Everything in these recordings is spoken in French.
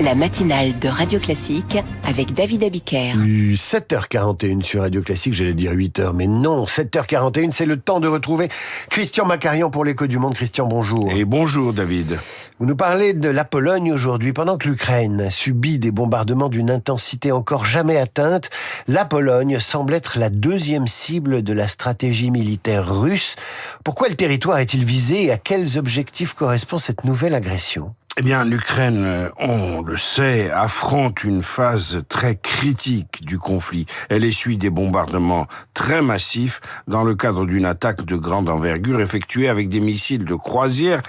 La matinale de Radio Classique avec David Abiker. 7h41 sur Radio Classique, j'allais dire 8h, mais non, 7h41, c'est le temps de retrouver Christian Macarian pour l'Écho du Monde. Christian, bonjour. Et bonjour David. Vous nous parlez de la Pologne aujourd'hui. Pendant que l'Ukraine subit des bombardements d'une intensité encore jamais atteinte, la Pologne semble être la deuxième cible de la stratégie militaire russe. Pourquoi le territoire est-il visé et à quels objectifs correspond cette nouvelle agression ? Eh bien, l'Ukraine, on le sait, affronte une phase très critique du conflit. Elle essuie des bombardements très massifs dans le cadre d'une attaque de grande envergure effectuée avec des missiles de croisière,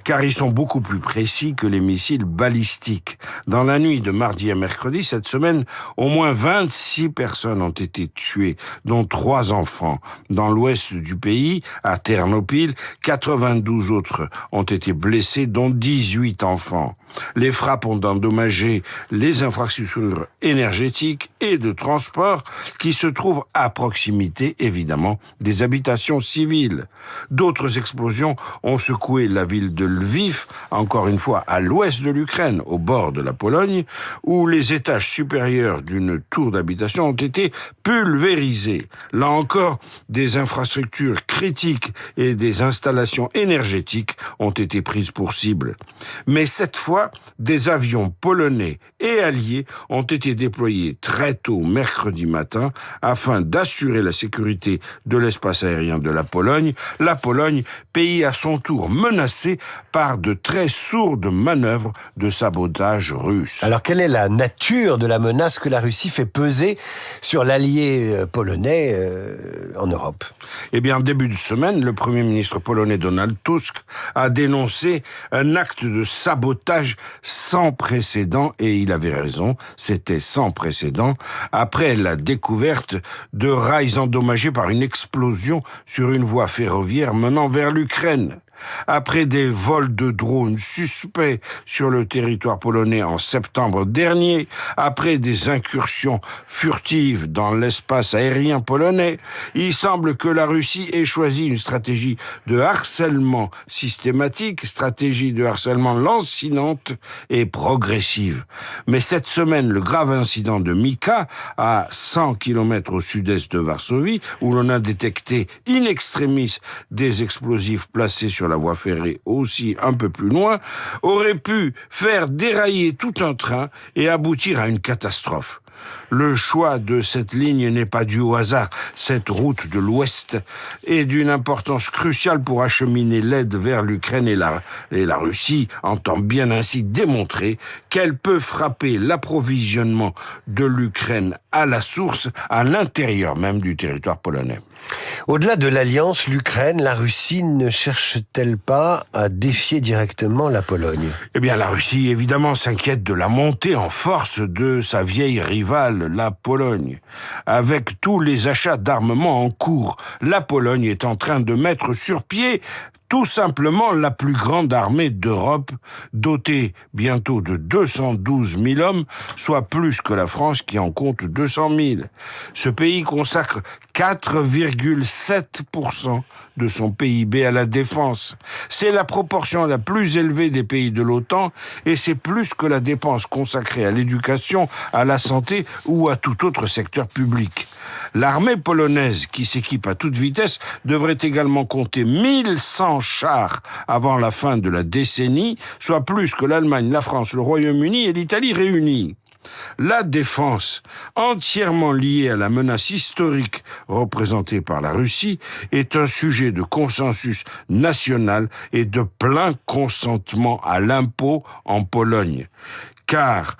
car ils sont beaucoup plus précis que les missiles balistiques. Dans la nuit de mardi à mercredi, cette semaine, au moins 26 personnes ont été tuées, dont 3 enfants. Dans l'ouest du pays, à Ternopil, 92 autres ont été blessés, dont 18 enfants. Les frappes ont endommagé les infrastructures énergétiques et de transport qui se trouvent à proximité, évidemment, des habitations civiles. D'autres explosions ont secoué la ville de Lviv, encore une fois à l'ouest de l'Ukraine, au bord de la Pologne, où les étages supérieurs d'une tour d'habitation ont été pulvérisés. Là encore, des infrastructures critiques et des installations énergétiques ont été prises pour cible. Mais cette fois, des avions polonais et alliés ont été déployés très tôt mercredi matin afin d'assurer la sécurité de l'espace aérien de la Pologne, pays à son tour menacé par de très sourdes manœuvres de sabotage russe. Alors, quelle est la nature de la menace que la Russie fait peser sur l'allié polonais en Europe ? Eh bien, début de semaine, le Premier ministre polonais Donald Tusk a dénoncé un acte de sabotage sans précédent, et il avait raison, c'était sans précédent, après la découverte de rails endommagés par une explosion sur une voie ferroviaire menant vers l'Ukraine. Après des vols de drones suspects sur le territoire polonais en septembre dernier, après des incursions furtives dans l'espace aérien polonais, il semble que la Russie ait choisi une stratégie de harcèlement systématique, stratégie de harcèlement lancinante et progressive. Mais cette semaine, le grave incident de Mika, à 100 km au sud-est de Varsovie, où l'on a détecté in extremis des explosifs placés sur la voie ferrée aussi un peu plus loin, aurait pu faire dérailler tout un train et aboutir à une catastrophe. Le choix de cette ligne n'est pas dû au hasard. Cette route de l'Ouest est d'une importance cruciale pour acheminer l'aide vers l'Ukraine et la Russie entend bien ainsi démontrer qu'elle peut frapper l'approvisionnement de l'Ukraine à la source, à l'intérieur même du territoire polonais. Au-delà de l'alliance, l'Ukraine, la Russie ne cherche-t-elle pas à défier directement la Pologne ? Eh bien, la Russie, évidemment, s'inquiète de la montée en force de sa vieille rivale, la Pologne. Avec tous les achats d'armement en cours, la Pologne est en train de mettre sur pied tout simplement la plus grande armée d'Europe, dotée bientôt de 212 000 hommes, soit plus que la France qui en compte 200 000. Ce pays consacre 4,7% de son PIB à la défense. C'est la proportion la plus élevée des pays de l'OTAN et c'est plus que la dépense consacrée à l'éducation, à la santé ou à tout autre secteur public. L'armée polonaise, qui s'équipe à toute vitesse, devrait également compter 1100 chars avant la fin de la décennie, soit plus que l'Allemagne, la France, le Royaume-Uni et l'Italie réunis. La défense, entièrement liée à la menace historique représentée par la Russie, est un sujet de consensus national et de plein consentement à l'impôt en Pologne. Car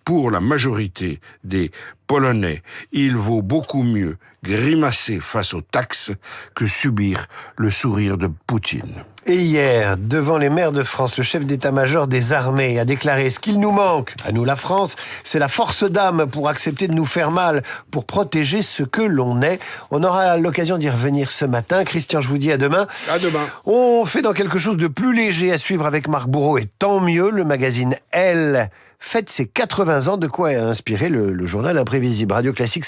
pour la majorité des Polonais, il vaut beaucoup mieux grimacer face aux taxes que subir le sourire de Poutine. Et hier, devant les maires de France, le chef d'état-major des armées a déclaré « Ce qu'il nous manque, à nous la France, c'est la force d'âme pour accepter de nous faire mal, pour protéger ce que l'on est. » On aura l'occasion d'y revenir ce matin. Christian, je vous dis à demain. À demain. On fait dans quelque chose de plus léger à suivre avec Marc Bourreau, et tant mieux, le magazine Elle fête ses 80 ans, de quoi a inspiré le journal Imprévisible. Radio Classique.